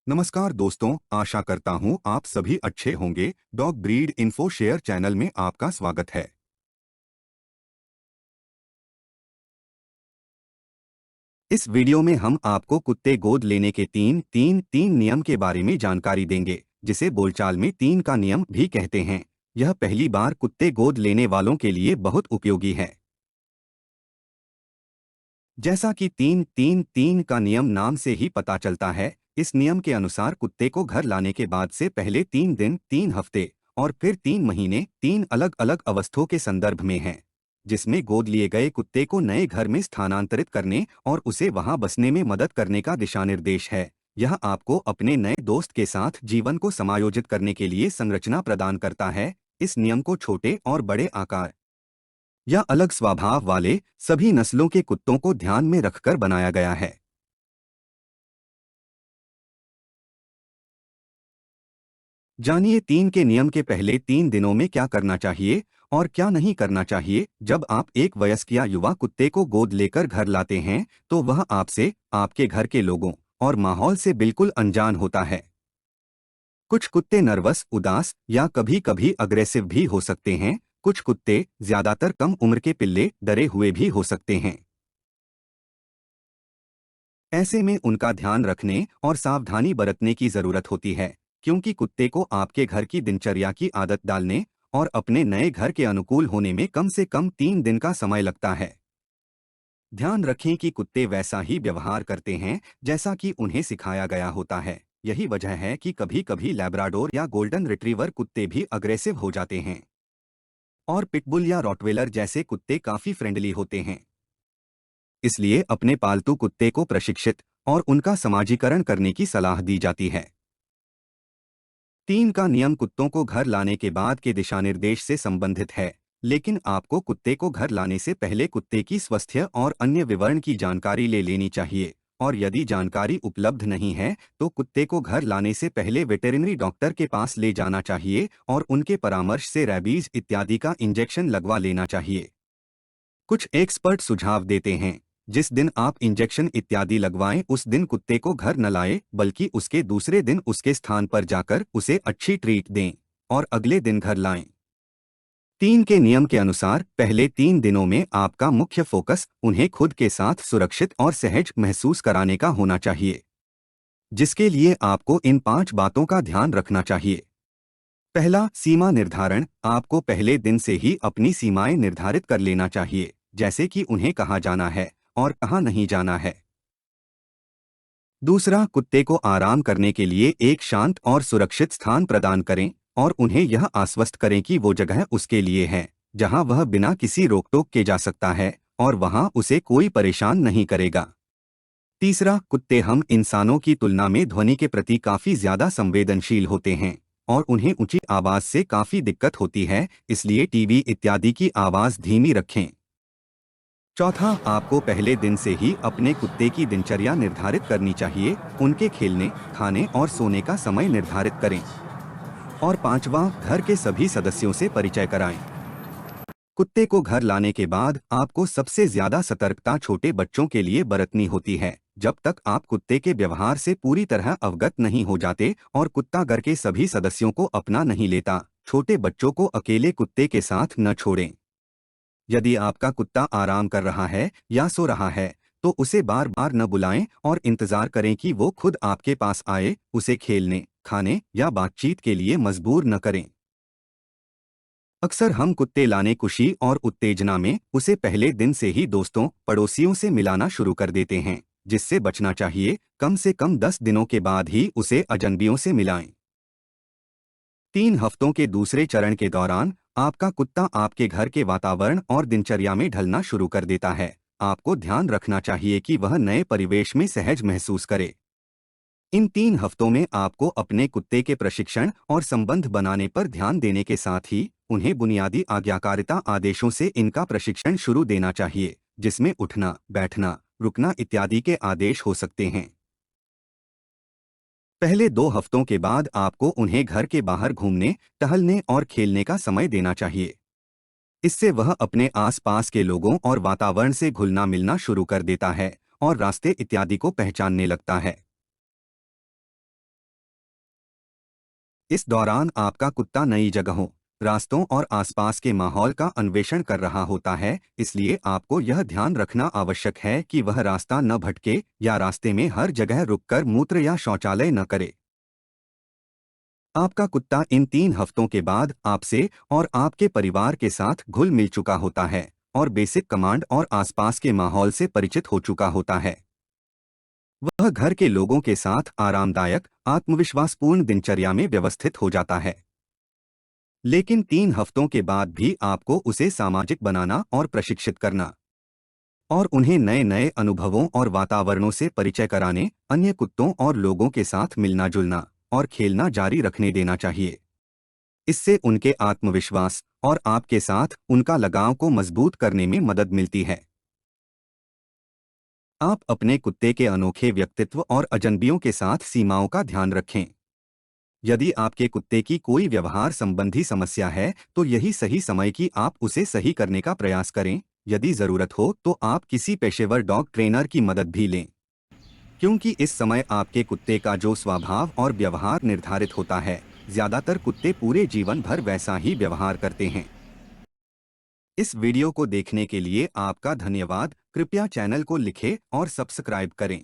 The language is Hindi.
नमस्कार दोस्तों, आशा करता हूँ आप सभी अच्छे होंगे। Dog breed info share channel में आपका स्वागत है। इस वीडियो में हम आपको कुत्ते गोद लेने के तीन नियम के बारे में जानकारी देंगे, जिसे बोलचाल में 3 का नियम भी कहते हैं। यह पहली बार कुत्ते गोद लेने वालों के लिए बहुत उपयोगी है। जैसा कि 3-3-3 का नियम नाम से ही पता चलता है, इस नियम के अनुसार कुत्ते को घर लाने के बाद से पहले 3 दिन, 3 हफ्ते और फिर 3 महीने 3 अलग अलग अवस्थों के संदर्भ में हैं, जिसमें गोद लिए गए कुत्ते को नए घर में स्थानांतरित करने और उसे वहां बसने में मदद करने का दिशानिर्देश है। यह आपको अपने नए दोस्त के साथ जीवन को समायोजित करने के लिए संरचना प्रदान करता है। इस नियम को छोटे और बड़े आकार या अलग स्वभाव वाले सभी नस्लों के कुत्तों को ध्यान में रखकर बनाया गया है। जानिए 3 के नियम के पहले 3 दिनों में क्या करना चाहिए और क्या नहीं करना चाहिए। जब आप एक वयस्क या युवा कुत्ते को गोद लेकर घर लाते हैं, तो वह आपसे, आपके घर के लोगों और माहौल से बिल्कुल अनजान होता है। कुछ कुत्ते नर्वस, उदास या कभी-कभी अग्रेसिव भी हो सकते हैं। कुछ कुत्ते, ज्यादातर कम उम्र के पिल्ले, डरे हुए भी हो सकते हैं। ऐसे में उनका ध्यान रखने और सावधानी बरतने की जरूरत होती है, क्योंकि कुत्ते को आपके घर की दिनचर्या की आदत डालने और अपने नए घर के अनुकूल होने में कम से कम 3 दिन का समय लगता है। ध्यान रखें कि कुत्ते वैसा ही व्यवहार करते हैं जैसा कि उन्हें सिखाया गया होता है। यही वजह है कि कभी-कभी लैब्राडोर या गोल्डन रिट्रीवर कुत्ते भी अग्रेसिव हो जाते हैं और पिटबुल या रॉटवेलर जैसे कुत्ते काफी फ्रेंडली होते हैं। इसलिए अपने पालतू कुत्ते को प्रशिक्षित और उनका समाजीकरण करने की सलाह दी जाती है। 3 का नियम कुत्तों को घर लाने के बाद के दिशानिर्देश से संबंधित है, लेकिन आपको कुत्ते को घर लाने से पहले कुत्ते की स्वास्थ्य और अन्य विवरण की जानकारी ले लेनी चाहिए। और यदि जानकारी उपलब्ध नहीं है, तो कुत्ते को घर लाने से पहले वेटेरिनरी डॉक्टर के पास ले जाना चाहिए और उनके परामर्श से रैबीज इत्यादि का इंजेक्शन लगवा लेना चाहिए। कुछ एक्सपर्ट सुझाव देते हैं, जिस दिन आप इंजेक्शन इत्यादि लगवाएं उस दिन कुत्ते को घर न लाएं, बल्कि उसके दूसरे दिन उसके स्थान पर जाकर उसे अच्छी ट्रीट दें और अगले दिन घर लाएं। 3 के नियम के अनुसार पहले 3 दिनों में आपका मुख्य फोकस उन्हें खुद के साथ सुरक्षित और सहज महसूस कराने का होना चाहिए, जिसके लिए आपको इन 5 बातों का ध्यान रखना चाहिए। पहला, सीमा निर्धारण। आपको पहले दिन से ही अपनी सीमाएं निर्धारित कर लेना चाहिए, जैसे कि उन्हें कहाँ जाना है और कहाँ नहीं जाना है। दूसरा, कुत्ते को आराम करने के लिए एक शांत और सुरक्षित स्थान प्रदान करें और उन्हें यह आश्वस्त करें कि वो जगह उसके लिए है, जहां वह बिना किसी रोक-टोक के जा सकता है और वहां उसे कोई परेशान नहीं करेगा। तीसरा, कुत्ते हम इंसानों की तुलना में ध्वनि के प्रति काफी ज्यादा संवेदनशील होते हैं और उन्हें ऊंची आवाज से काफी दिक्कत होती है, इसलिए टीवी इत्यादि की आवाज धीमी रखें। चौथा, आपको पहले दिन से ही अपने कुत्ते की दिनचर्या निर्धारित करनी चाहिए। उनके खेलने, खाने और सोने का समय निर्धारित करें। और पांचवा, घर के सभी सदस्यों से परिचय कराएं। कुत्ते को घर लाने के बाद आपको सबसे ज्यादा सतर्कता छोटे बच्चों के लिए बरतनी होती है। जब तक आप कुत्ते के व्यवहार से पूरी तरह अवगत नहीं हो जाते और कुत्ता घर के सभी सदस्यों को अपना नहीं लेता, छोटे बच्चों को अकेले कुत्ते के साथ न छोड़ें। यदि आपका कुत्ता आराम कर रहा है या सो रहा है, तो उसे बार बार न बुलाएं और इंतजार करें कि वो खुद आपके पास आए। उसे खेलने, खाने या बातचीत के लिए मजबूर न करें। अक्सर हम कुत्ते लाने खुशी और उत्तेजना में उसे पहले दिन से ही दोस्तों, पड़ोसियों से मिलाना शुरू कर देते हैं, जिससे बचना चाहिए। कम से कम 10 दिनों के बाद ही उसे अजनबियों से मिलाएं। 3 हफ्तों के दूसरे चरण के दौरान आपका कुत्ता आपके घर के वातावरण और दिनचर्या में ढलना शुरू कर देता है। आपको ध्यान रखना चाहिए कि वह नए परिवेश में सहज महसूस करे। इन 3 हफ्तों में आपको अपने कुत्ते के प्रशिक्षण और संबंध बनाने पर ध्यान देने के साथ ही उन्हें बुनियादी आज्ञाकारिता आदेशों से इनका प्रशिक्षण शुरू देना चाहिए, जिसमें उठना, बैठना, रुकना इत्यादि के आदेश हो सकते हैं। पहले 2 हफ्तों के बाद आपको उन्हें घर के बाहर घूमने, टहलने और खेलने का समय देना चाहिए। इससे वह अपने आसपास के लोगों और वातावरण से घुलना मिलना शुरू कर देता है और रास्ते इत्यादि को पहचानने लगता है। इस दौरान आपका कुत्ता नई जगहों, रास्तों और आसपास के माहौल का अन्वेषण कर रहा होता है, इसलिए आपको यह ध्यान रखना आवश्यक है कि वह रास्ता न भटके या रास्ते में हर जगह रुककर मूत्र या शौचालय न करे। आपका कुत्ता इन 3 हफ्तों के बाद आपसे और आपके परिवार के साथ घुल मिल चुका होता है और बेसिक कमांड और आसपास के माहौल से परिचित हो चुका होता है। वह घर के लोगों के साथ आरामदायक, आत्मविश्वासपूर्ण दिनचर्या में व्यवस्थित हो जाता है। लेकिन 3 हफ्तों के बाद भी आपको उसे सामाजिक बनाना और प्रशिक्षित करना और उन्हें नए नए अनुभवों और वातावरणों से परिचय कराने, अन्य कुत्तों और लोगों के साथ मिलना जुलना और खेलना जारी रखने देना चाहिए। इससे उनके आत्मविश्वास और आपके साथ उनका लगाव को मजबूत करने में मदद मिलती है। आप अपने कुत्ते के अनोखे व्यक्तित्व और अजनबियों के साथ सीमाओं का ध्यान रखें। यदि आपके कुत्ते की कोई व्यवहार संबंधी समस्या है, तो यही सही समय कि आप उसे सही करने का प्रयास करें। यदि जरूरत हो तो आप किसी पेशेवर डॉग ट्रेनर की मदद भी लें, क्योंकि इस समय आपके कुत्ते का जो स्वभाव और व्यवहार निर्धारित होता है, ज्यादातर कुत्ते पूरे जीवन भर वैसा ही व्यवहार करते हैं। इस वीडियो को देखने के लिए आपका धन्यवाद। कृपया चैनल को लिखें और सब्सक्राइब करें।